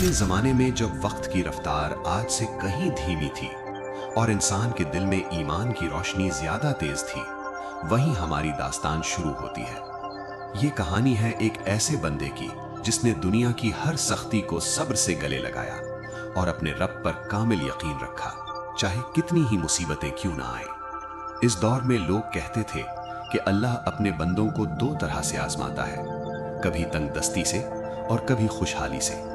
पुराने जमाने में जब वक्त की रफ्तार आज से कहीं धीमी थी और इंसान के दिल में ईमान की रोशनी ज्यादा तेज थी, वहीं हमारी दास्तान शुरू होती है। ये कहानी है एक ऐसे बंदे की जिसने दुनिया की हर सख्ती को सब्र से गले लगाया और अपने रब पर कामिल यकीन रखा, चाहे कितनी ही मुसीबतें क्यों ना आए। इस दौर में लोग कहते थे कि अल्लाह अपने बंदों को दो तरह से आजमाता है, कभी तंगदस्ती से और कभी खुशहाली से,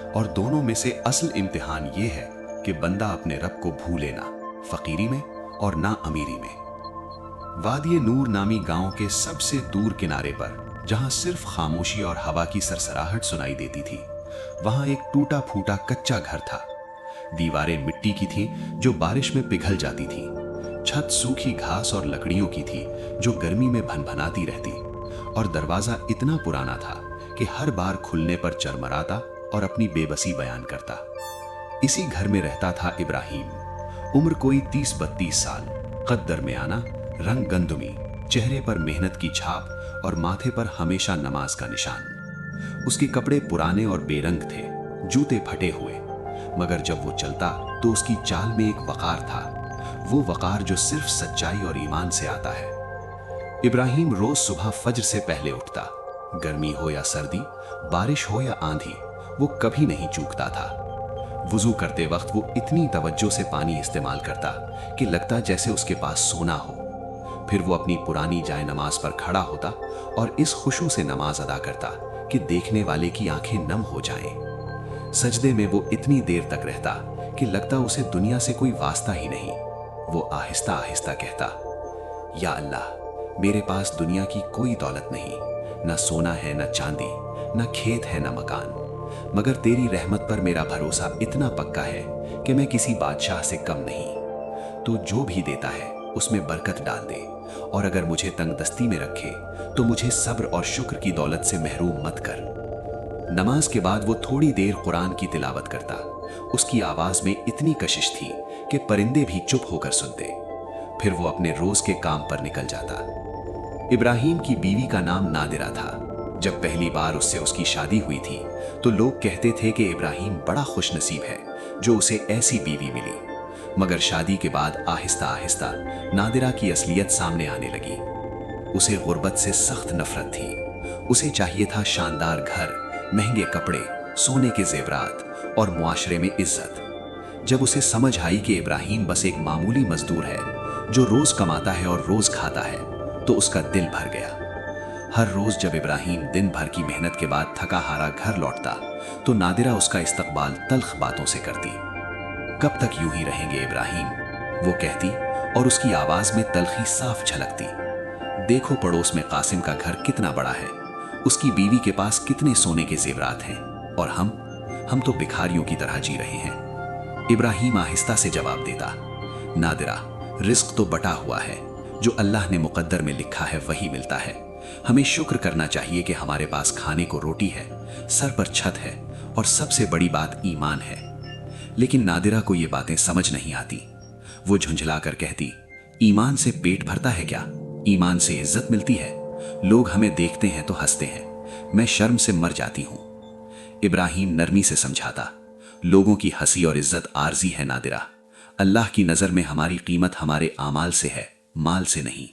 और दोनों में से असल इम्तिहान ये है कि बंदा अपने रब को भूले ना फकीरी में और ना अमीरी में। वादिये नूर नामी गांव के सबसे दूर किनारे पर, जहां सिर्फ खामोशी और हवा की सरसराहट सुनाई देती थी, वहां एक टूटा फूटा कच्चा घर था। दीवारें मिट्टी की थीं जो बारिश में पिघल जाती थीं। छत सूखी घास और लकड़ियों की थी जो गर्मी में भनभनाती रहती, और दरवाजा इतना पुराना था कि हर बार खुलने पर चरमराता और अपनी बेबसी बयान करता। इसी घर में रहता था इब्राहिम। उम्र कोई 30-32 साल, कद दरमियाना, रंग गंदुमी, चेहरे पर मेहनत की छाप और माथे पर हमेशा नमाज का निशान। उसके कपड़े पुराने और बेरंग थे, जूते फटे हुए, मगर जब वो चलता तो उसकी चाल में एक वकार था, वो वकार जो सिर्फ सच्चाई और ईमान से आता है। इब्राहिम रोज सुबह फज्र से पहले उठता। गर्मी हो या सर्दी, बारिश हो या आंधी, वो कभी नहीं चूकता था। वुजू करते वक्त वो इतनी तवज्जो से पानी इस्तेमाल करता कि लगता जैसे उसके पास सोना हो। फिर वो अपनी पुरानी जाए नमाज पर खड़ा होता और इस खुशू से नमाज अदा करता कि देखने वाले की आंखें नम हो जाएं। सजदे में वो इतनी देर तक रहता कि लगता उसे दुनिया से कोई वास्ता ही नहीं। वो आहिस्ता आहिस्ता कहता, या अल्लाह, मेरे पास दुनिया की कोई दौलत नहीं, न सोना है, न चांदी, न खेत है, न मकान, मगर तेरी रहमत पर मेरा भरोसा इतना पक्का है कि मैं किसी बादशाह से कम नहीं। तो जो भी देता है उसमें बरकत डाल दे, और अगर मुझे तंगदस्ती में रखे तो मुझे सब्र और शुक्र की दौलत से महरूम मत कर। नमाज के बाद वो थोड़ी देर कुरान की तिलावत करता। उसकी आवाज में इतनी कशिश थी कि परिंदे भी चुप होकर सुनते। फिर वो अपने रोज के काम पर निकल जाता। इब्राहिम की बीवी का नाम नादिरा था। जब पहली बार उससे उसकी शादी हुई थी तो लोग कहते थे कि इब्राहिम बड़ा खुशनसीब है जो उसे ऐसी बीवी मिली। मगर शादी के बाद आहिस्ता आहिस्ता नादिरा की असलियत सामने आने लगी। उसे गुर्बत से सख्त नफरत थी। उसे चाहिए था शानदार घर, महंगे कपड़े, सोने के जेवरात और मुआशरे में इज्जत। जब उसे समझ आई कि इब्राहिम बस एक मामूली मजदूर है जो रोज कमाता है और रोज खाता है, तो उसका दिल भर गया। हर रोज जब इब्राहिम दिन भर की मेहनत के बाद थका हारा घर लौटता तो नादिरा उसका इस्तकबाल तल्ख बातों से करती। कब तक यूं ही रहेंगे इब्राहिम, वो कहती, और उसकी आवाज में तल्खी साफ झलकती। देखो पड़ोस में कासिम का घर कितना बड़ा है, उसकी बीवी के पास कितने सोने के जेवरात हैं, और हम तो भिखारियों की तरह जी रहे हैं। इब्राहिम आहिस्ता से जवाब देता, नादिरा, रिस्क तो बटा हुआ है, जो अल्लाह ने मुकद्दर में लिखा है वही मिलता है। हमें शुक्र करना चाहिए कि हमारे पास खाने को रोटी है, सर पर छत है, और सबसे बड़ी बात ईमान है। लेकिन नादिरा को ये बातें समझ नहीं आती। वो झुंझलाकर कहती, ईमान से पेट भरता है क्या? ईमान से इज्जत मिलती है। लोग हमें देखते हैं तो हंसते हैं, मैं शर्म से मर जाती हूं। इब्राहिम नरमी से समझाता, लोगों की हंसी और इज्जत आर्जी है नादिरा। अल्लाह की नजर में हमारी कीमत हमारे आमाल से है, माल से नहीं।